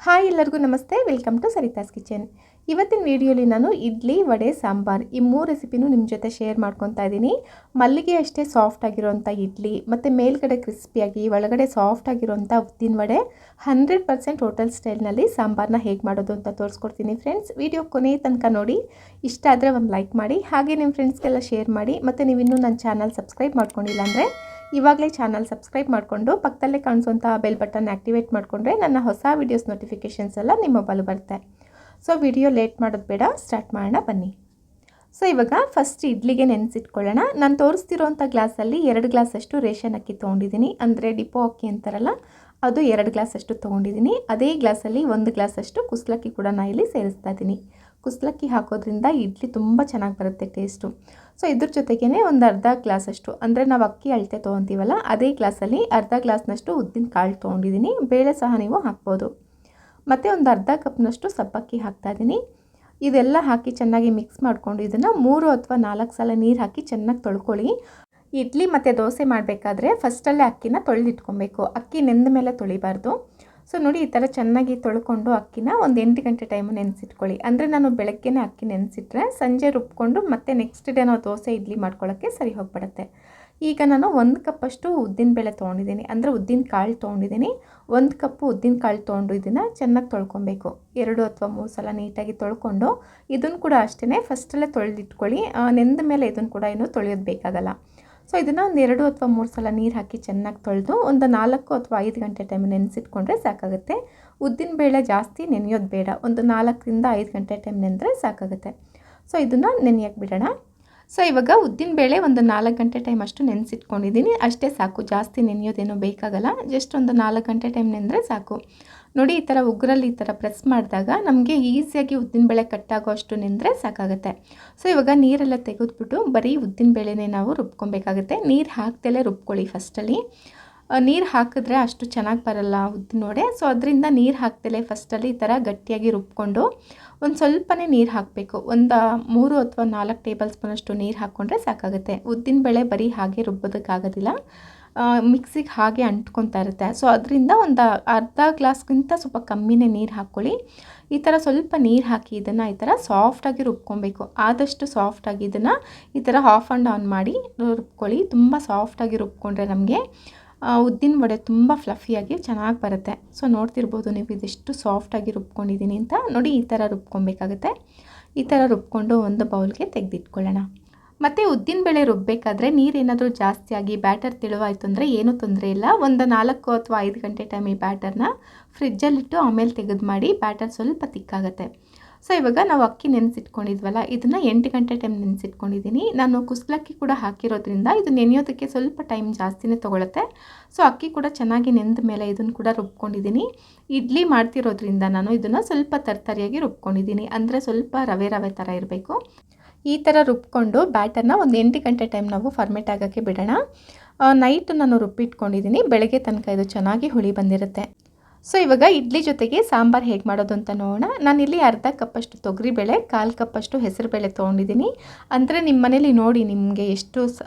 Hi ಎಲ್ಲರಿಗೂ ನಮಸ್ತೆ, welcome to ಸರಿತಾಸ್ kitchen. ಇವತ್ತಿನ ವಿಡಿಯೋಲಿ ನಾನು ಇಡ್ಲಿ, ವಡೆ, ಸಾಂಬಾರ್ ಈ 3 ರೆಸಿಪಿನೂ ನಿಮ್ಮ ಜೊತೆ ಶೇರ್ ಮಾಡ್ಕೊತಾ ಇದ್ದೀನಿ. ಮಲ್ಲಿಗೆ ಅಷ್ಟೇ ಸಾಫ್ಟ್ ಆಗಿರೋಂಥ ಇಡ್ಲಿ ಮತ್ತು ಮೇಲ್ಗಡೆ ಕ್ರಿಸ್ಪಿಯಾಗಿ ಒಳಗಡೆ ಸಾಫ್ಟ್ ಆಗಿರೋಂಥ ಉದ್ದಿನ ವಡೆ 100% ಹೋಟೆಲ್ ಸ್ಟೈಲ್ನಲ್ಲಿ ಸಾಂಬಾರನ್ನ ಹೇಗೆ ಮಾಡೋದು ಅಂತ ತೋರಿಸ್ಕೊಡ್ತೀನಿ ಫ್ರೆಂಡ್ಸ್. ವಿಡಿಯೋ ಕೊನೆಯ ತನಕ ನೋಡಿ. ಇಷ್ಟ ಆದರೆ ಒಂದು ಲೈಕ್ ಮಾಡಿ, ಹಾಗೆ ನಿಮ್ಮ ಫ್ರೆಂಡ್ಸ್ಗೆಲ್ಲ ಶೇರ್ ಮಾಡಿ. ಮತ್ತು ನೀವಿನ್ನೂ ನನ್ನ ಚಾನಲ್ ಸಬ್ಸ್ಕ್ರೈಬ್ ಮಾಡ್ಕೊಂಡಿಲ್ಲ ಅಂದರೆ ಇವಾಗಲೇ ಚಾನಲ್ ಸಬ್ಸ್ಕ್ರೈಬ್ ಮಾಡಿಕೊಂಡು ಪಕ್ಕದಲ್ಲೇ ಕಾಣಿಸುವಂಥ ಬೆಲ್ ಬಟನ್ ಆ್ಯಕ್ಟಿವೇಟ್ ಮಾಡಿಕೊಂಡ್ರೆ ನನ್ನ ಹೊಸ ವೀಡಿಯೋಸ್ ನೋಟಿಫಿಕೇಷನ್ಸ್ ಎಲ್ಲ ನಿಮ್ಮ ಮೊಬೈಲ್ ಬರುತ್ತೆ. ಸೊ ವಿಡಿಯೋ ಲೇಟ್ ಮಾಡೋದು ಬೇಡ, ಸ್ಟಾರ್ಟ್ ಮಾಡೋಣ ಬನ್ನಿ. ಸೊ ಇವಾಗ ಫಸ್ಟ್ ಇಡ್ಲಿಗೆ ನೆನೆಸಿಟ್ಕೊಳ್ಳೋಣ. ನಾನು ತೋರಿಸ್ತಿರೋಂಥ ಗ್ಲಾಸಲ್ಲಿ 2 ಗ್ಲಾಸಷ್ಟು ರೇಷನ್ ಅಕ್ಕಿ ತೊಗೊಂಡಿದ್ದೀನಿ, ಅಂದರೆ ಡಿಪೋ ಅಕ್ಕಿ ಅಂತಾರಲ್ಲ ಅದು 2 ಗ್ಲಾಸಷ್ಟು ತೊಗೊಂಡಿದ್ದೀನಿ. ಅದೇ ಗ್ಲಾಸಲ್ಲಿ 1 ಗ್ಲಾಸಷ್ಟು ಕುಸ್ಲಕ್ಕಿ ಕೂಡ ನಾನು ಇಲ್ಲಿ ಸೇರಿಸ್ತಾ ಇದ್ದೀನಿ. ಕುಸ್ಲಕ್ಕಿ ಹಾಕೋದ್ರಿಂದ ಇಡ್ಲಿ ತುಂಬ ಚೆನ್ನಾಗಿ ಬರುತ್ತೆ ಟೇಸ್ಟು. ಸೊ ಇದ್ರ ಜೊತೆಗೇ ಒಂದು ಅರ್ಧ ಗ್ಲಾಸಷ್ಟು, ಅಂದರೆ ನಾವು ಅಕ್ಕಿ ಅಳತೆ ತೊಗೊತೀವಲ್ಲ ಅದೇ ಗ್ಲಾಸಲ್ಲಿ ಅರ್ಧ ಗ್ಲಾಸ್ನಷ್ಟು ಉದ್ದಿನ ಕಾಳು ತೊಗೊಂಡಿದ್ದೀನಿ. ಬೇಳೆ ಸಹ ನೀವು ಹಾಕ್ಬೋದು. ಮತ್ತು ಒಂದು ಅರ್ಧ ಕಪ್ನಷ್ಟು ಸಬ್ಬಕ್ಕಿ ಹಾಕ್ತಾಯಿದ್ದೀನಿ. ಇದೆಲ್ಲ ಹಾಕಿ ಚೆನ್ನಾಗಿ ಮಿಕ್ಸ್ ಮಾಡಿಕೊಂಡು ಇದನ್ನು 3 ಅಥವಾ 4 ಸಲ ನೀರು ಹಾಕಿ ಚೆನ್ನಾಗಿ ತೊಳ್ಕೊಳ್ಳಿ. ಇಡ್ಲಿ ಮತ್ತು ದೋಸೆ ಮಾಡಬೇಕಾದ್ರೆ ಫಸ್ಟಲ್ಲೇ ಅಕ್ಕಿನ ತೊಳೆದಿಟ್ಕೊಬೇಕು. ಅಕ್ಕಿ ನೆಂದ ಮೇಲೆ ತೊಳಿಬಾರ್ದು. ಸೊ ನೋಡಿ, ಈ ಥರ ಚೆನ್ನಾಗಿ ತೊಳ್ಕೊಂಡು ಅಕ್ಕಿನ ಒಂದು 8 ಗಂಟೆ ಟೈಮು ನೆನೆಸಿಟ್ಕೊಳ್ಳಿ. ಅಂದರೆ ನಾನು ಬೆಳಗ್ಗೆನೇ ಅಕ್ಕಿ ನೆನೆಸಿಟ್ರೆ ಸಂಜೆ ರುಬ್ಕೊಂಡು ಮತ್ತೆ ನೆಕ್ಸ್ಟ್ ಡೇ ನಾವು ದೋಸೆ ಇಡ್ಲಿ ಮಾಡ್ಕೊಳ್ಳೋಕ್ಕೆ ಸರಿ ಹೋಗಿಬಿಡುತ್ತೆ. ಈಗ ನಾನು 1 ಕಪ್ಪಷ್ಟು ಉದ್ದಿನಬೇಳೆ ತೊಗೊಂಡಿದ್ದೀನಿ, ಅಂದರೆ ಉದ್ದಿನ ಕಾಳು ತೊಗೊಂಡಿದ್ದೀನಿ. 1 ಕಪ್ಪು ಉದ್ದಿನ ಕಾಳು ತೊಗೊಂಡು ಇದನ್ನು ಚೆನ್ನಾಗಿ ತೊಳ್ಕೊಬೇಕು. 2 ಅಥವಾ 3 ಸಲ ನೀಟಾಗಿ ತೊಳ್ಕೊಂಡು ಇದನ್ನು ಕೂಡ ಅಷ್ಟೇ ಫಸ್ಟಲ್ಲೇ ತೊಳೆದಿಟ್ಕೊಳ್ಳಿ. ನೆಂದ ಮೇಲೆ ಇದನ್ನು ಕೂಡ ಏನು ತೊಳೆಯೋದು ಬೇಕಾಗಲ್ಲ. ಸೊ ಇದನ್ನು ಒಂದು 2 ಅಥವಾ 3 ಸಲ ನೀರು ಹಾಕಿ ಚೆನ್ನಾಗಿ ತೊಳೆದು ಒಂದು 4 ಅಥವಾ 5 ಗಂಟೆ ಟೈಮ್ ನೆನೆಸಿಟ್ಕೊಂಡ್ರೆ ಸಾಕಾಗುತ್ತೆ. ಉದ್ದಿನಬೇಳೆ ಜಾಸ್ತಿ ನೆನೆಯೋದು ಬೇಡ, ಒಂದು 4 ರಿಂದ 5 ಗಂಟೆ ಟೈಮ್ ನೆನೆದ್ರೆ ಸಾಕಾಗುತ್ತೆ. ಸೊ ಇದನ್ನು ನೆನೆಯೋಕ್ಕೆ ಬಿಡೋಣ. ಸೊ ಇವಾಗ ಉದ್ದಿನಬೇಳೆ ಒಂದು 4 ಗಂಟೆ ಟೈಮ್ ಅಷ್ಟು ನೆನೆಸಿಟ್ಕೊಂಡಿದ್ದೀನಿ, ಅಷ್ಟೇ ಸಾಕು. ಜಾಸ್ತಿ ನೆನೆಯೋದೇನೋ ಬೇಕಾಗಲ್ಲ, ಜಸ್ಟ್ ಒಂದು 4 ಗಂಟೆ ಟೈಮ್ ನೆನೆದ್ರೆ ಸಾಕು. ನೋಡಿ, ಈ ಥರ ಉಗುರಲ್ಲಿ ಈ ಥರ ಪ್ರೆಸ್ ಮಾಡಿದಾಗ ನಮಗೆ ಈಸಿಯಾಗಿ ಉದ್ದಿನಬೇಳೆ ಕಟ್ಟಾಗೋ ಅಷ್ಟು ನೆಂದರೆ ಸಾಕಾಗುತ್ತೆ. ಸೊ ಇವಾಗ ನೀರೆಲ್ಲ ತೆಗೆದ್ಬಿಟ್ಟು ಬರೀ ಉದ್ದಿನಬೇಳೆನೇ ನಾವು ರುಬ್ಕೊಬೇಕಾಗುತ್ತೆ. ನೀರು ಹಾಕ್ದಲೇ ರುಬ್ಕೊಳ್ಳಿ ಫಸ್ಟಲ್ಲಿ. ನೀರು ಹಾಕಿದ್ರೆ ಅಷ್ಟು ಚೆನ್ನಾಗಿ ಬರಲ್ಲ ಉದ್ದಿನ ವಡೆ. ಸೊ ಅದರಿಂದ ನೀರು ಹಾಕ್ದಲೇ ಫಸ್ಟಲ್ಲಿ ಈ ಥರ ಗಟ್ಟಿಯಾಗಿ ರುಬ್ಕೊಂಡು ಒಂದು ಸ್ವಲ್ಪನೇ ನೀರು ಹಾಕಬೇಕು. ಒಂದು 3 ಅಥವಾ 4 ಟೇಬಲ್ ಸ್ಪೂನಷ್ಟು ನೀರು ಹಾಕ್ಕೊಂಡ್ರೆ ಸಾಕಾಗುತ್ತೆ. ಉದ್ದಿನಬೇಳೆ ಬರೀ ಹಾಗೆ ರುಬ್ಬೋದಕ್ಕಾಗೋದಿಲ್ಲ, ಮಿಕ್ಸಿಗೆ ಹಾಗೆ ಅಂಟ್ಕೊತಾ ಇರುತ್ತೆ. ಸೊ ಅದರಿಂದ ಒಂದು ಅರ್ಧ ಗ್ಲಾಸ್ಗಿಂತ ಸ್ವಲ್ಪ ಕಮ್ಮಿನೇ ನೀರು ಹಾಕ್ಕೊಳ್ಳಿ. ಈ ಥರ ಸ್ವಲ್ಪ ನೀರು ಹಾಕಿ ಇದನ್ನು ಈ ಥರ ಸಾಫ್ಟಾಗಿ ರುಬ್ಕೊಬೇಕು. ಆದಷ್ಟು ಸಾಫ್ಟಾಗಿ ಇದನ್ನು ಈ ಥರ ಆಫ್ ಆ್ಯಂಡ್ ಆನ್ ಮಾಡಿ ರುಬ್ಕೊಳ್ಳಿ. ತುಂಬ ಸಾಫ್ಟಾಗಿ ರುಬ್ಕೊಂಡ್ರೆ ನಮಗೆ ಉದ್ದಿನ ವಡೆ ತುಂಬ ಫ್ಲಫಿಯಾಗಿ ಚೆನ್ನಾಗಿ ಬರುತ್ತೆ. ಸೊ ನೋಡ್ತಿರ್ಬೋದು ನೀವು ಇದೆಷ್ಟು ಸಾಫ್ಟಾಗಿ ರುಬ್ಕೊಂಡಿದ್ದೀನಿ ಅಂತ. ನೋಡಿ, ಈ ಥರ ರುಬ್ಕೊಬೇಕಾಗುತ್ತೆ. ಈ ಥರ ರುಬ್ಕೊಂಡು ಒಂದು ಬೌಲ್ಗೆ ತೆಗೆದಿಟ್ಕೊಳ್ಳೋಣ. ಮತ್ತು ಉದ್ದಿನಬೇಳೆ ರುಬ್ಬಬೇಕಾದ್ರೆ ನೀರೇನಾದರೂ ಜಾಸ್ತಿ ಆಗಿ ಬ್ಯಾಟರ್ ತೆಳುವಾಯಿತು ಅಂದರೆ ಏನೂ ತೊಂದರೆ ಇಲ್ಲ. ಒಂದು 4 ಅಥವಾ 5 ಗಂಟೆ ಟೈಮ್ ಈ ಬ್ಯಾಟರ್ನ ಫ್ರಿಜ್ಜಲ್ಲಿಟ್ಟು ಆಮೇಲೆ ತೆಗೆದು ಮಾಡಿ. ಬ್ಯಾಟರ್ ಸ್ವಲ್ಪ ತಿಕ್ಕಾಗುತ್ತೆ. ಸೊ ಇವಾಗ ನಾವು ಅಕ್ಕಿ ನೆನೆಸಿಟ್ಕೊಂಡಿದ್ವಲ್ಲ, ಇದನ್ನು 8 ಗಂಟೆ ಟೈಮ್ ನೆನೆಸಿಟ್ಕೊಂಡಿದ್ದೀನಿ. ನಾನು ಕುಸ್ಲಕ್ಕಿ ಕೂಡ ಹಾಕಿರೋದ್ರಿಂದ ಇದು ನೆನೆಯೋದಕ್ಕೆ ಸ್ವಲ್ಪ ಟೈಮ್ ಜಾಸ್ತಿನೇ ತೊಗೊಳುತ್ತೆ. ಸೊ ಅಕ್ಕಿ ಕೂಡ ಚೆನ್ನಾಗಿ ನೆಂದ ಮೇಲೆ ಇದನ್ನು ಕೂಡ ರುಬ್ಕೊಂಡಿದ್ದೀನಿ. ಇಡ್ಲಿ ಮಾಡ್ತಿರೋದ್ರಿಂದ ನಾನು ಇದನ್ನು ಸ್ವಲ್ಪ ತರ್ತರಿಯಾಗಿ ರುಬ್ಕೊಂಡಿದ್ದೀನಿ, ಅಂದರೆ ಸ್ವಲ್ಪ ರವೆ ರವೆ ಥರ ಇರಬೇಕು. ಈ ಥರ ರುಬ್ಕೊಂಡು ಬ್ಯಾಟರ್ನ ಒಂದು 8 ಗಂಟೆ ಟೈಮ್ ನಾವು ಫರ್ಮೆಂಟ್ ಆಗೋಕ್ಕೆ ಬಿಡೋಣ. ನೈಟ್ ನಾನು ರುಬ್ಬಿಟ್ಕೊಂಡಿದ್ದೀನಿ, ಬೆಳಗ್ಗೆ ತನಕ ಇದು ಚೆನ್ನಾಗಿ ಹುಳಿ ಬಂದಿರುತ್ತೆ. ಸೊ ಇವಾಗ ಇಡ್ಲಿ ಜೊತೆಗೆ ಸಾಂಬಾರು ಹೇಗೆ ಮಾಡೋದು ಅಂತ ನೋಡೋಣ. ನಾನಿಲ್ಲಿ ಅರ್ಧ ಕಪ್ಪಷ್ಟು ತೊಗರಿಬೇಳೆ, 1/4 ಕಪ್ಪಷ್ಟು ಹೆಸರುಬೇಳೆ ತೊಗೊಂಡಿದ್ದೀನಿ. ಅಂದರೆ ನಿಮ್ಮ ಮನೇಲಿ ನೋಡಿ ನಿಮಗೆ ಎಷ್ಟು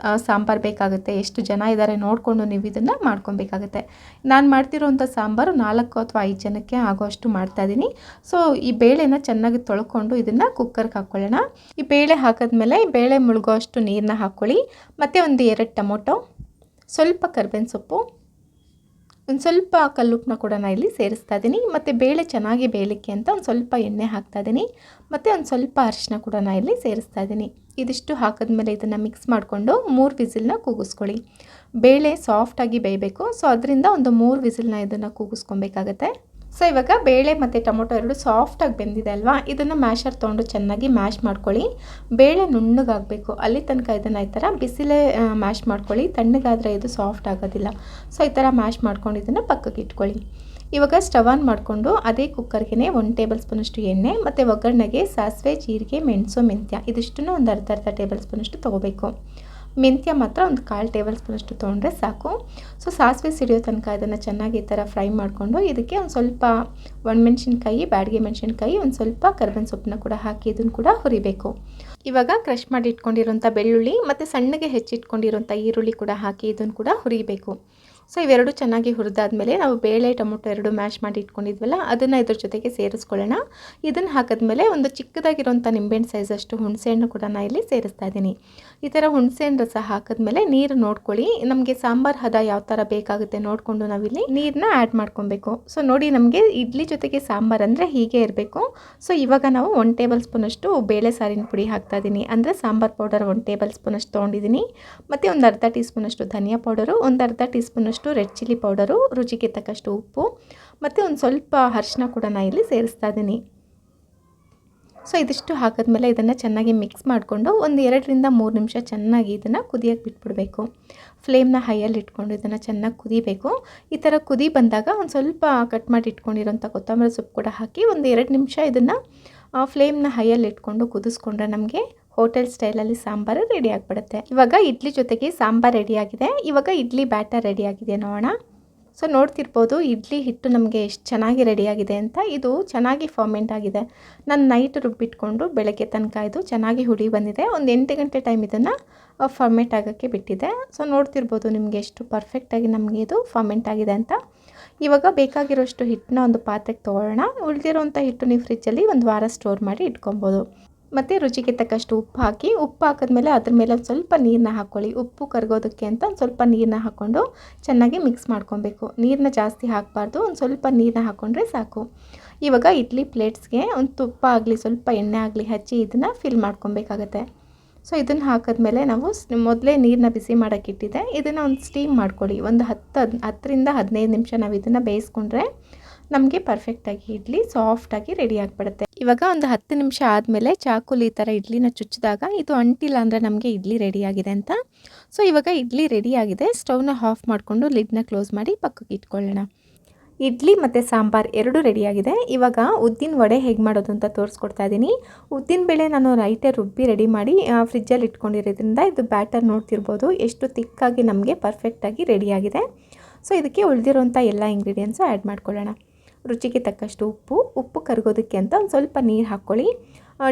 ಸಾಂಬಾರು ಬೇಕಾಗುತ್ತೆ, ಎಷ್ಟು ಜನ ಇದ್ದಾರೆ ನೋಡಿಕೊಂಡು ನೀವು ಇದನ್ನು ಮಾಡ್ಕೊಬೇಕಾಗುತ್ತೆ. ನಾನು ಮಾಡ್ತಿರೋಂಥ ಸಾಂಬಾರು 4 ಅಥವಾ 5 ಜನಕ್ಕೆ ಆಗೋಷ್ಟು ಮಾಡ್ತಾಯಿದ್ದೀನಿ. ಸೊ ಈ ಬೇಳೆನ ಚೆನ್ನಾಗಿ ತೊಳ್ಕೊಂಡು ಇದನ್ನು ಕುಕ್ಕರ್ಗೆ ಹಾಕ್ಕೊಳ್ಳೋಣ. ಈ ಬೇಳೆ ಹಾಕಿದ್ಮೇಲೆ ಈ ಬೇಳೆ ಮುಳುಗೋ ಅಷ್ಟು ನೀರನ್ನ ಹಾಕ್ಕೊಳ್ಳಿ. ಮತ್ತು ಒಂದು 2 ಟೊಮೊಟೊ, ಸ್ವಲ್ಪ ಕರ್ಬೇವಿನ ಸೊಪ್ಪು, ಒಂದು ಸ್ವಲ್ಪ ಕಲ್ಲುಪ್ಪನ್ನ ಕೂಡ ನಾನು ಇಲ್ಲಿ ಸೇರಿಸ್ತಾ ಇದ್ದೀನಿ. ಮತ್ತು ಬೇಳೆ ಚೆನ್ನಾಗಿ ಬೇಯಲಿಕ್ಕೆ ಅಂತ ಒಂದು ಸ್ವಲ್ಪ ಎಣ್ಣೆ ಹಾಕ್ತಾಯಿದ್ದೀನಿ. ಮತ್ತು ಒಂದು ಸ್ವಲ್ಪ ಅರಿಶಿನ ಕೂಡ ನಾನು ಇಲ್ಲಿ ಸೇರಿಸ್ತಾ ಇದ್ದೀನಿ. ಇದಿಷ್ಟು ಹಾಕಿದ್ಮೇಲೆ ಇದನ್ನು ಮಿಕ್ಸ್ ಮಾಡಿಕೊಂಡು 3 ವಿಸಿಲ್ನ ಕೂಗಿಸ್ಕೊಳ್ಳಿ. ಬೇಳೆ ಸಾಫ್ಟಾಗಿ ಬೇಯಬೇಕು. ಸೊ ಅದರಿಂದ ಒಂದು 3 ವಿಸಿಲ್ನ ಇದನ್ನು ಕೂಗಿಸ್ಕೊಬೇಕಾಗತ್ತೆ. ಸೊ ಇವಾಗ ಬೇಳೆ ಮತ್ತು ಟೊಮೊಟೊ 2 ಸಾಫ್ಟಾಗಿ ಬೆಂದಿದೆ ಅಲ್ವಾ, ಇದನ್ನು ಮ್ಯಾಶರ್ ತೊಗೊಂಡು ಚೆನ್ನಾಗಿ ಮ್ಯಾಶ್ ಮಾಡ್ಕೊಳ್ಳಿ. ಬೇಳೆ ನುಣ್ಣಗಾಗಬೇಕು, ಅಲ್ಲಿ ತನಕ ಇದನ್ನು ಈ ಥರ ಬಿಸಿಲೇ ಮ್ಯಾಶ್ ಮಾಡ್ಕೊಳ್ಳಿ. ತಣ್ಣಗಾದರೆ ಇದು ಸಾಫ್ಟ್ ಆಗೋದಿಲ್ಲ. ಸೊ ಈ ಥರ ಮ್ಯಾಶ್ ಮಾಡ್ಕೊಂಡು ಇದನ್ನು ಪಕ್ಕಕ್ಕೆ ಇಟ್ಕೊಳ್ಳಿ. ಇವಾಗ ಸ್ಟವ್ ಆನ್ ಮಾಡಿಕೊಂಡು ಅದೇ ಕುಕ್ಕರ್ಗೆ 1 ಟೇಬಲ್ ಸ್ಪೂನಷ್ಟು ಎಣ್ಣೆ ಮತ್ತು ಒಗ್ಗರಣೆಗೆ ಸಾಸಿವೆ, ಜೀರಿಗೆ, ಮೆಣಸು, ಮೆಂತ್ಯ ಇದಿಷ್ಟನ್ನು ಒಂದು ಅರ್ಧ ಟೇಬಲ್ ಸ್ಪೂನಷ್ಟು ತೊಗೋಬೇಕು. ಮೆಂತ್ಯ ಮಾತ್ರ ಒಂದು 1/4 ಟೇಬಲ್ ಸ್ಪೂನಷ್ಟು ತೊಗೊಂಡ್ರೆ ಸಾಕು. ಸೊ ಸಾಸಿವೆ ಸಿಡಿಯೋ ತನಕ ಇದನ್ನು ಚೆನ್ನಾಗಿ ಈ ಥರ ಫ್ರೈ ಮಾಡಿಕೊಂಡು ಇದಕ್ಕೆ ಒಂದು ಸ್ವಲ್ಪ ಒಣಮೆಣಸಿನ್ಕಾಯಿ, ಬ್ಯಾಡಗಿ ಮೆಣಸಿನ್ಕಾಯಿ, ಒಂದು ಸ್ವಲ್ಪ ಕರ್ಬೇವಿನ ಸೊಪ್ಪನ್ನ ಕೂಡ ಹಾಕಿ ಇದನ್ನು ಕೂಡ ಹುರಿಬೇಕು. ಇವಾಗ ಕ್ರಷ್ ಮಾಡಿ ಇಟ್ಕೊಂಡಿರೋಂಥ ಬೆಳ್ಳುಳ್ಳಿ ಮತ್ತು ಸಣ್ಣಗೆ ಹೆಚ್ಚಿಟ್ಕೊಂಡಿರೋಂಥ ಈರುಳ್ಳಿ ಕೂಡ ಹಾಕಿ ಇದನ್ನು ಕೂಡ ಹುರಿಬೇಕು. ಸೊ ಇವೆರಡು ಚೆನ್ನಾಗಿ ಹುರಿದಾದ್ಮೇಲೆ ನಾವು ಬೇಳೆ ಟೊಮೊಟೊ ಎರಡು ಮ್ಯಾಶ್ ಮಾಡಿ ಇಟ್ಕೊಂಡಿದ್ವಲ್ಲ ಅದನ್ನು ಇದ್ರ ಜೊತೆಗೆ ಸೇರಿಸ್ಕೊಳ್ಳೋಣ. ಇದನ್ನು ಹಾಕಿದ್ಮೇಲೆ ಒಂದು ಚಿಕ್ಕದಾಗಿರೋಂಥ ನಿಂಬೆಹಣ್ಣು ಸೈಜಷ್ಟು ಹುಣಸೆಹಣ್ಣು ಕೂಡ ನಾನು ಇಲ್ಲಿ ಸೇರಿಸ್ತಾ ಇದ್ದೀನಿ. ಈ ಥರ ಹುಣಸೆಹಣ್ಣು ರಸ ಹಾಕಿದ್ಮೇಲೆ ನೀರು ನೋಡ್ಕೊಳ್ಳಿ, ನಮಗೆ ಸಾಂಬಾರು ಹದ ಯಾವ ಥರ ಬೇಕಾಗುತ್ತೆ ನೋಡಿಕೊಂಡು ನಾವಿಲ್ಲಿ ನೀರನ್ನ ಆ್ಯಡ್ ಮಾಡ್ಕೊಬೇಕು. ಸೊ ನೋಡಿ ನಮಗೆ ಇಡ್ಲಿ ಜೊತೆಗೆ ಸಾಂಬಾರು ಅಂದರೆ ಹೀಗೆ ಇರಬೇಕು. ಸೊ ಇವಾಗ ನಾವು 1 ಟೇಬಲ್ ಸ್ಪೂನಷ್ಟು ಬೇಳೆ ಸಾರಿನ ಪುಡಿ ಹಾಕ್ತಾ ಇದ್ದೀನಿ, ಅಂದರೆ ಸಾಂಬಾರು ಪೌಡರ್ 1 ಟೇಬಲ್ ಸ್ಪೂನಷ್ಟು ತೊಗೊಂಡಿದ್ದೀನಿ. ಮತ್ತು ಒಂದು ಅರ್ಧ ಟೀ ಸ್ಪೂನಷ್ಟು ಧನಿಯಾ ಪೌಡರು, ಒಂದು ಅರ್ಧ ಟೀ ಸ್ಪೂನಷ್ಟು ರೆಡ್ ಚಿಲ್ಲಿ ಪೌಡರು, ರುಚಿಗೆ ತಕ್ಕಷ್ಟು ಉಪ್ಪು ಮತ್ತು ಒಂದು ಸ್ವಲ್ಪ ಅರಿಶಿನ ಕೂಡ ನಾನು ಇಲ್ಲಿ ಸೇರಿಸ್ತಾ ಇದ್ದೀನಿ. ಸೊ ಇದಿಷ್ಟು ಹಾಕಿದ್ಮೇಲೆ ಇದನ್ನು ಚೆನ್ನಾಗಿ ಮಿಕ್ಸ್ ಮಾಡಿಕೊಂಡು ಒಂದು 2 ರಿಂದ 3 ನಿಮಿಷ ಚೆನ್ನಾಗಿ ಇದನ್ನು ಕುದಿಯೋಕ್ಕೆ ಬಿಟ್ಬಿಡಬೇಕು. ಫ್ಲೇಮ್ನ ಹೈಯಲ್ಲಿ ಇಟ್ಕೊಂಡು ಇದನ್ನು ಚೆನ್ನಾಗಿ ಕುದಿಬೇಕು. ಈ ಥರ ಕುದಿ ಬಂದಾಗ ಒಂದು ಸ್ವಲ್ಪ ಕಟ್ ಮಾಡಿ ಇಟ್ಕೊಂಡಿರೋಂಥ ಕೊತ್ತಂಬರಿ ಸೊಪ್ಪು ಕೂಡ ಹಾಕಿ ಒಂದು 2 ನಿಮಿಷ ಇದನ್ನು ಫ್ಲೇಮ್ನ ಹೈಯಲ್ಲಿ ಇಟ್ಕೊಂಡು ಕುದಿಸ್ಕೊಂಡ್ರೆ ನಮಗೆ ಹೋಟೆಲ್ ಸ್ಟೈಲಲ್ಲಿ ಸಾಂಬಾರು ರೆಡಿ ಆಗಿಬಿಡುತ್ತೆ. ಇವಾಗ ಇಡ್ಲಿ ಜೊತೆಗೆ ಸಾಂಬಾರು ರೆಡಿಯಾಗಿದೆ. ಇವಾಗ ಇಡ್ಲಿ ಬ್ಯಾಟರ್ ರೆಡಿಯಾಗಿದೆ ನೋಡೋಣ. ಸೊ ನೋಡ್ತಿರ್ಬೋದು ಇಡ್ಲಿ ಹಿಟ್ಟು ನಮಗೆ ಎಷ್ಟು ಚೆನ್ನಾಗಿ ರೆಡಿಯಾಗಿದೆ ಅಂತ. ಇದು ಚೆನ್ನಾಗಿ ಫರ್ಮೆಂಟ್ ಆಗಿದೆ. ನಾನು ನೈಟ್ ರುಬ್ಬಿಟ್ಕೊಂಡು ಬೆಳಗ್ಗೆ ತನಕ ಇದು ಚೆನ್ನಾಗಿ ಹುಡಿ ಬಂದಿದೆ. ಒಂದು 8 ಗಂಟೆ ಟೈಮ್ ಇದನ್ನು ಫರ್ಮೆಂಟ್ ಆಗೋಕ್ಕೆ ಬಿಟ್ಟಿದೆ. ಸೊ ನೋಡ್ತಿರ್ಬೋದು ನಿಮಗೆ ಎಷ್ಟು ಪರ್ಫೆಕ್ಟಾಗಿ ನಮಗೆ ಇದು ಫರ್ಮೆಂಟ್ ಆಗಿದೆ ಅಂತ. ಇವಾಗ ಬೇಕಾಗಿರೋಷ್ಟು ಹಿಟ್ಟನ್ನ ಒಂದು ಪಾತ್ರೆಗೆ ತೊಗೊಳ್ಳೋಣ. ಉಳಿದಿರೋಂಥ ಹಿಟ್ಟು ನೀವು ಫ್ರಿಜ್ಜಲ್ಲಿ ಒಂದು ವಾರ ಸ್ಟೋರ್ ಮಾಡಿ ಇಟ್ಕೊಬೋದು. ಮತ್ತು ರುಚಿಗೆ ತಕ್ಕಷ್ಟು ಉಪ್ಪು ಹಾಕಿ, ಉಪ್ಪು ಹಾಕಿದ್ಮೇಲೆ ಅದ್ರ ಮೇಲೆ ಒಂದು ಸ್ವಲ್ಪ ನೀರನ್ನ ಹಾಕ್ಕೊಳ್ಳಿ. ಉಪ್ಪು ಕರಗೋದಕ್ಕೆ ಅಂತ ಒಂದು ಸ್ವಲ್ಪ ನೀರನ್ನ ಹಾಕ್ಕೊಂಡು ಚೆನ್ನಾಗಿ ಮಿಕ್ಸ್ ಮಾಡ್ಕೊಬೇಕು. ನೀರನ್ನ ಜಾಸ್ತಿ ಹಾಕಬಾರ್ದು, ಒಂದು ಸ್ವಲ್ಪ ನೀರನ್ನ ಹಾಕ್ಕೊಂಡ್ರೆ ಸಾಕು. ಇವಾಗ ಇಡ್ಲಿ ಪ್ಲೇಟ್ಸ್ಗೆ ಒಂದು ತುಪ್ಪ ಆಗಲಿ ಸ್ವಲ್ಪ ಎಣ್ಣೆ ಆಗಲಿ ಹಚ್ಚಿ ಇದನ್ನು ಫಿಲ್ ಮಾಡ್ಕೊಬೇಕಾಗತ್ತೆ. ಸೊ ಇದನ್ನು ಹಾಕಿದ್ಮೇಲೆ ನಾವು ಮೊದಲೇ ನೀರನ್ನ ಬಿಸಿ ಮಾಡೋಕ್ಕೆ ಇಟ್ಟಿದ್ದೆ, ಇದನ್ನು ಒಂದು ಸ್ಟೀಮ್ ಮಾಡ್ಕೊಳ್ಳಿ. ಒಂದು 10 ರಿಂದ 15 ನಿಮಿಷ ನಾವು ಇದನ್ನು ಬೇಯಿಸ್ಕೊಂಡ್ರೆ ನಮಗೆ ಪರ್ಫೆಕ್ಟಾಗಿ ಇಡ್ಲಿ ಸಾಫ್ಟಾಗಿ ರೆಡಿ ಆಗಿಬಿಡುತ್ತೆ. ಇವಾಗ ಒಂದು 10 ನಿಮಿಷ ಆದಮೇಲೆ ಚಾಕುಲಿ ಈ ಥರ ಇಡ್ಲಿನ ಚುಚ್ಚಿದಾಗ ಇದು ಅಂಟಿಲ್ಲ ಅಂದರೆ ನಮಗೆ ಇಡ್ಲಿ ರೆಡಿಯಾಗಿದೆ ಅಂತ. ಸೊ ಇವಾಗ ಇಡ್ಲಿ ರೆಡಿಯಾಗಿದೆ. ಸ್ಟವ್ನ ಆಫ್ ಮಾಡಿಕೊಂಡು ಲಿಡ್ನ ಕ್ಲೋಸ್ ಮಾಡಿ ಪಕ್ಕಕ್ಕೆ ಇಟ್ಕೊಳ್ಳೋಣ. ಇಡ್ಲಿ ಮತ್ತು ಸಾಂಬಾರು ಎರಡೂ ರೆಡಿಯಾಗಿದೆ. ಇವಾಗ ಉದ್ದಿನ ವಡೆ ಹೇಗೆ ಮಾಡೋದು ಅಂತ ತೋರಿಸ್ಕೊಡ್ತಾ ಇದ್ದೀನಿ. ಉದ್ದಿನ ಬೇಳೆ ನಾನು ನೈಟೇ ರುಬ್ಬಿ ರೆಡಿ ಮಾಡಿ ಫ್ರಿಜ್ಜಲ್ಲಿ ಇಟ್ಕೊಂಡಿರೋದ್ರಿಂದ ಇದು ಬ್ಯಾಟರ್ ನೋಡ್ತಿರ್ಬೋದು ಎಷ್ಟು ತಿಕ್ಕಾಗಿ ನಮಗೆ ಪರ್ಫೆಕ್ಟಾಗಿ ರೆಡಿಯಾಗಿದೆ. ಸೊ ಇದಕ್ಕೆ ಉಳಿದಿರೋಂಥ ಎಲ್ಲ ಇಂಗ್ರೀಡಿಯೆಂಟ್ಸು ಆ್ಯಡ್ ಮಾಡ್ಕೊಳ್ಳೋಣ. ರುಚಿಗೆ ತಕ್ಕಷ್ಟು ಉಪ್ಪು ಕರಗೋದಕ್ಕೆ ಅಂತ ಒಂದು ಸ್ವಲ್ಪ ನೀರು ಹಾಕ್ಕೊಳ್ಳಿ.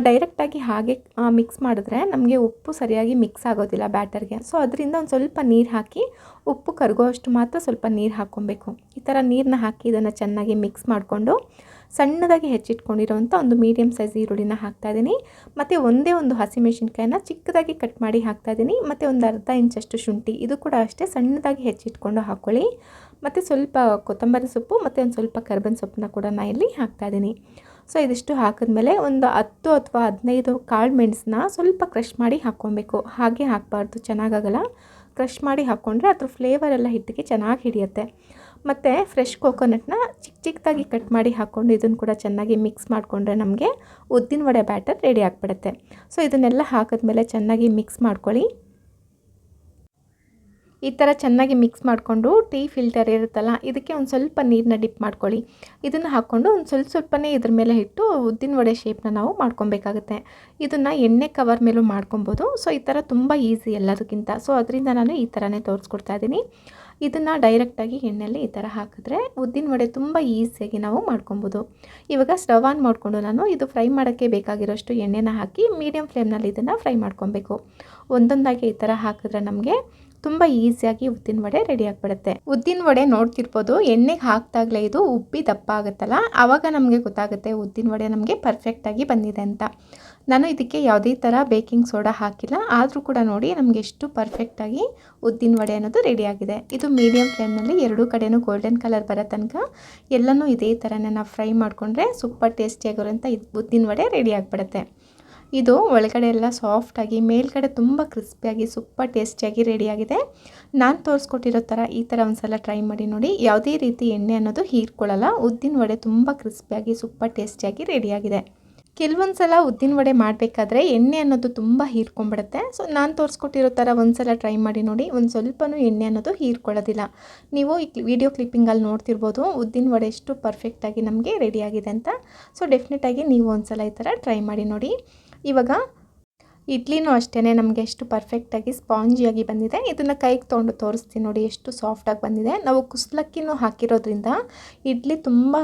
ಡೈರೆಕ್ಟಾಗಿ ಹಾಗೆ ಮಿಕ್ಸ್ ಮಾಡಿದ್ರೆ ನಮಗೆ ಉಪ್ಪು ಸರಿಯಾಗಿ ಮಿಕ್ಸ್ ಆಗೋದಿಲ್ಲ ಬ್ಯಾಟರ್ಗೆ. ಸೊ ಅದರಿಂದ ಒಂದು ಸ್ವಲ್ಪ ನೀರು ಹಾಕಿ ಉಪ್ಪು ಕರಗೋಷ್ಟು ಮಾತ್ರ ಸ್ವಲ್ಪ ನೀರು ಹಾಕ್ಕೊಬೇಕು. ಈ ಥರ ನೀರನ್ನ ಹಾಕಿ ಇದನ್ನು ಚೆನ್ನಾಗಿ ಮಿಕ್ಸ್ ಮಾಡಿಕೊಂಡು ಸಣ್ಣದಾಗಿ ಹೆಚ್ಚಿಟ್ಕೊಂಡಿರೋಂಥ ಒಂದು ಮೀಡಿಯಮ್ ಸೈಜ್ ಈರುಳ್ಳಿನ ಹಾಕ್ತಾಯಿದ್ದೀನಿ. ಮತ್ತು ಒಂದೇ ಒಂದು ಹಸಿಮೆಣಸಿನ್ಕಾಯಿನ ಚಿಕ್ಕದಾಗಿ ಕಟ್ ಮಾಡಿ ಹಾಕ್ತಾಯಿದ್ದೀನಿ. ಮತ್ತು ಒಂದು ಅರ್ಧ ಇಂಚಷ್ಟು ಶುಂಠಿ, ಇದು ಕೂಡ ಅಷ್ಟೇ ಸಣ್ಣದಾಗಿ ಹೆಚ್ಚಿಟ್ಕೊಂಡು ಹಾಕ್ಕೊಳ್ಳಿ. ಮತ್ತು ಸ್ವಲ್ಪ ಕೊತ್ತಂಬರಿ ಸೊಪ್ಪು ಮತ್ತು ಒಂದು ಸ್ವಲ್ಪ ಕರ್ಬೇವಿನ ಸೊಪ್ಪನ್ನ ಕೂಡ ನಾನು ಇಲ್ಲಿ ಹಾಕ್ತಾಯಿದ್ದೀನಿ. ಸೊ ಇದಿಷ್ಟು ಹಾಕಿದ್ಮೇಲೆ ಒಂದು 10 ಅಥವಾ 15 ಕಾಳು ಮೆಣಸನ್ನ ಸ್ವಲ್ಪ ಕ್ರಷ್ ಮಾಡಿ ಹಾಕ್ಕೊಬೇಕು. ಹಾಗೆ ಹಾಕಬಾರ್ದು, ಚೆನ್ನಾಗಾಗಲ್ಲ. ಕ್ರಷ್ ಮಾಡಿ ಹಾಕ್ಕೊಂಡ್ರೆ ಅದ್ರ ಫ್ಲೇವರ್ ಎಲ್ಲ ಹಿಟ್ಟಿಗೆ ಚೆನ್ನಾಗಿ ಹಿಡಿಯುತ್ತೆ. ಮತ್ತು ಫ್ರೆಶ್ ಕೋಕೋನಟ್ನ ಚಿಕ್ಕದಾಗಿ ಕಟ್ ಮಾಡಿ ಹಾಕ್ಕೊಂಡು ಇದನ್ನು ಕೂಡ ಚೆನ್ನಾಗಿ ಮಿಕ್ಸ್ ಮಾಡಿಕೊಂಡ್ರೆ ನಮಗೆ ಉದ್ದಿನ ವಡೆ ಬ್ಯಾಟರ್ ರೆಡಿ ಆಗಿಬಿಡುತ್ತೆ. ಸೊ ಇದನ್ನೆಲ್ಲ ಹಾಕಿದ್ಮೇಲೆ ಚೆನ್ನಾಗಿ ಮಿಕ್ಸ್ ಮಾಡ್ಕೊಳ್ಳಿ. ಈ ಥರ ಚೆನ್ನಾಗಿ ಮಿಕ್ಸ್ ಮಾಡಿಕೊಂಡು ಟೀ ಫಿಲ್ಟರ್ ಇರುತ್ತಲ್ಲ ಇದಕ್ಕೆ ಒಂದು ಸ್ವಲ್ಪ ನೀರನ್ನ ಡಿಪ್ ಮಾಡ್ಕೊಳ್ಳಿ. ಇದನ್ನು ಹಾಕ್ಕೊಂಡು ಒಂದು ಸ್ವಲ್ಪನೇ ಇದ್ರ ಮೇಲೆ ಇಟ್ಟು ಉದ್ದಿನ ವಡೆ ಶೇಪ್ನ ನಾವು ಮಾಡ್ಕೊಬೇಕಾಗುತ್ತೆ. ಇದನ್ನು ಎಣ್ಣೆ ಕವರ್ ಮೇಲೂ ಮಾಡ್ಕೊಬೋದು. ಸೊ ಈ ಥರ ತುಂಬ ಈಸಿ ಎಲ್ಲದಕ್ಕಿಂತ. ಸೊ ಅದರಿಂದ ನಾನು ಈ ಥರನೇ ತೋರಿಸ್ಕೊಡ್ತಾ ಇದ್ದೀನಿ. ಇದನ್ನು ಡೈರೆಕ್ಟಾಗಿ ಎಣ್ಣೆಯಲ್ಲಿ ಈ ಥರ ಹಾಕಿದ್ರೆ ಉದ್ದಿನ ವಡೆ ತುಂಬ ಈಸಿಯಾಗಿ ನಾವು ಮಾಡ್ಕೊಬೋದು. ಇವಾಗ ಸ್ಟವ್ ಆನ್ ಮಾಡಿಕೊಂಡು ನಾನು ಇದು ಫ್ರೈ ಮಾಡೋಕ್ಕೆ ಬೇಕಾಗಿರೋಷ್ಟು ಎಣ್ಣೆನ ಹಾಕಿ ಮೀಡಿಯಮ್ ಫ್ಲೇಮ್ನಲ್ಲಿ ಇದನ್ನು ಫ್ರೈ ಮಾಡ್ಕೊಬೇಕು. ಒಂದೊಂದಾಗಿ ಈ ಥರ ಹಾಕಿದ್ರೆ ನಮಗೆ ತುಂಬ ಈಸಿಯಾಗಿ ಉದ್ದಿನ ವಡೆ ರೆಡಿ ಆಗಿಬಿಡುತ್ತೆ. ಉದ್ದಿನ ವಡೆ ನೋಡ್ತಿರ್ಬೋದು ಎಣ್ಣೆಗೆ ಹಾಕಿದಾಗಲೇ ಇದು ಉಬ್ಬಿ ದಪ್ಪ ಆಗುತ್ತಲ್ಲ, ಆವಾಗ ನಮಗೆ ಗೊತ್ತಾಗುತ್ತೆ ಉದ್ದಿನ ವಡೆ ನಮಗೆ ಪರ್ಫೆಕ್ಟಾಗಿ ಬಂದಿದೆ ಅಂತ. ನಾನು ಇದಕ್ಕೆ ಯಾವುದೇ ಥರ ಬೇಕಿಂಗ್ ಸೋಡಾ ಹಾಕಿಲ್ಲ, ಆದರೂ ಕೂಡ ನೋಡಿ ನಮಗೆ ಎಷ್ಟು ಪರ್ಫೆಕ್ಟಾಗಿ ಉದ್ದಿನ ವಡೆ ಅನ್ನೋದು ರೆಡಿಯಾಗಿದೆ. ಇದು ಮೀಡಿಯಮ್ ಫ್ಲೇಮ್ನಲ್ಲಿ ಎರಡೂ ಕಡೆಯೂ ಗೋಲ್ಡನ್ ಕಲರ್ ಬರೋ ತನಕ ಎಲ್ಲನೂ ಇದೇ ಥರನೇ ನಾವು ಫ್ರೈ ಮಾಡಿಕೊಂಡ್ರೆ ಸೂಪರ್ ಟೇಸ್ಟಿಯಾಗಿರೋಂಥ ಉದ್ದಿನ ವಡೆ ರೆಡಿ ಆಗಿಬಿಡುತ್ತೆ. ಇದು ಒಳಗಡೆ ಎಲ್ಲ ಸಾಫ್ಟಾಗಿ ಮೇಲ್ಗಡೆ ತುಂಬ ಕ್ರಿಸ್ಪಿಯಾಗಿ ಸೂಪರ್ ಟೇಸ್ಟಿಯಾಗಿ ರೆಡಿಯಾಗಿದೆ. ನಾನು ತೋರಿಸ್ಕೊಟ್ಟಿರೋ ಥರ ಈ ಥರ ಒಂದು ಸಲ ಟ್ರೈ ಮಾಡಿ ನೋಡಿ. ಯಾವುದೇ ರೀತಿ ಎಣ್ಣೆ ಅನ್ನೋದು ಹೀರ್ಕೊಳ್ಳಲ್ಲ. ಉದ್ದಿನ ವಡೆ ತುಂಬ ಕ್ರಿಸ್ಪಿಯಾಗಿ ಸೂಪರ್ ಟೇಸ್ಟಿಯಾಗಿ ರೆಡಿಯಾಗಿದೆ. ಕೆಲವೊಂದು ಸಲ ಉದ್ದಿನ ವಡೆ ಮಾಡಬೇಕಾದ್ರೆ ಎಣ್ಣೆ ಅನ್ನೋದು ತುಂಬ ಹೀರ್ಕೊಂಡ್ಬಿಡುತ್ತೆ. ಸೊ ನಾನು ತೋರಿಸ್ಕೊಟ್ಟಿರೋ ಥರ ಒಂದು ಸಲ ಟ್ರೈ ಮಾಡಿ ನೋಡಿ. ಒಂದು ಸ್ವಲ್ಪನೂ ಎಣ್ಣೆ ಅನ್ನೋದು ಹೀರ್ಕೊಳ್ಳೋದಿಲ್ಲ. ನೀವು ಈ ವಿಡಿಯೋ ಕ್ಲಿಪ್ಪಿಂಗಲ್ಲಿ ನೋಡ್ತಿರ್ಬೋದು ಉದ್ದಿನ ವಡೆ ಎಷ್ಟು ಪರ್ಫೆಕ್ಟಾಗಿ ನಮಗೆ ರೆಡಿಯಾಗಿದೆ ಅಂತ. ಸೊ ಡೆಫಿನೆಟಾಗಿ ನೀವು ಒಂದು ಸಲ ಈ ಥರ ಟ್ರೈ ಮಾಡಿ ನೋಡಿ. ಇವಾಗ ಇಡ್ಲಿನೂ ಅಷ್ಟೇ ನಮಗೆ ಎಷ್ಟು ಪರ್ಫೆಕ್ಟಾಗಿ ಸ್ಪಾಂಜಿಯಾಗಿ ಬಂದಿದೆ. ಇದನ್ನು ಕೈಗೆ ತೊಗೊಂಡು ತೋರಿಸ್ತೀನಿ ನೋಡಿ ಎಷ್ಟು ಸಾಫ್ಟಾಗಿ ಬಂದಿದೆ. ನಾವು ಕುಸಲಕ್ಕಿನೂ ಹಾಕಿರೋದ್ರಿಂದ ಇಡ್ಲಿ ತುಂಬ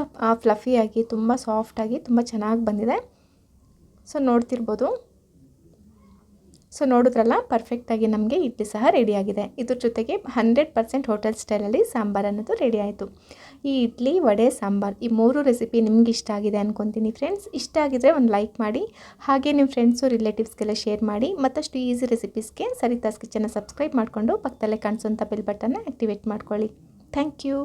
ಫ್ಲಫಿಯಾಗಿ ತುಂಬ ಸಾಫ್ಟಾಗಿ ತುಂಬ ಚೆನ್ನಾಗಿ ಬಂದಿದೆ. ಸೊ ನೋಡ್ತಿರ್ಬೋದು ಸೊ ನೋಡಿದ್ರಲ್ಲ, ಪರ್ಫೆಕ್ಟಾಗಿ ನಮಗೆ ಇಡ್ಲಿ ಸಹ ರೆಡಿಯಾಗಿದೆ. ಇದ್ರ ಜೊತೆಗೆ 100% ಹೋಟೆಲ್ ಸ್ಟೈಲಲ್ಲಿ ಸಾಂಬಾರು ಅನ್ನೋದು ರೆಡಿ ಆಯಿತು. ಈ ಇಡ್ಲಿ, ವಡೆ, ಸಾಂಬಾರು ಈ 3 ರೆಸಿಪಿ ನಿಮ್ಗೆ ಇಷ್ಟ ಆಗಿದೆ ಅಂದ್ಕೊತೀನಿ ಫ್ರೆಂಡ್ಸ್. ಇಷ್ಟ ಆಗಿದ್ರೆ ಒಂದು ಲೈಕ್ ಮಾಡಿ, ಹಾಗೆ ನಿಮ್ಮ ಫ್ರೆಂಡ್ಸು ರಿಲೇಟಿವ್ಸ್ಗೆಲ್ಲ ಶೇರ್ ಮಾಡಿ. ಮತ್ತಷ್ಟು ಈಸಿ ರೆಸಿಪೀಸ್ಗೆ ಸರಿತಾಸ್ ಕಿಚನ್ನ ಸಬ್ಸ್ಕ್ರೈಬ್ ಮಾಡಿಕೊಂಡು ಪಕ್ಕದಲ್ಲೇ ಕಾಣಿಸೋಂಥ ಬೆಲ್ ಬಟನ್ನ ಆ್ಯಕ್ಟಿವೇಟ್ ಮಾಡ್ಕೊಳ್ಳಿ. Thank you.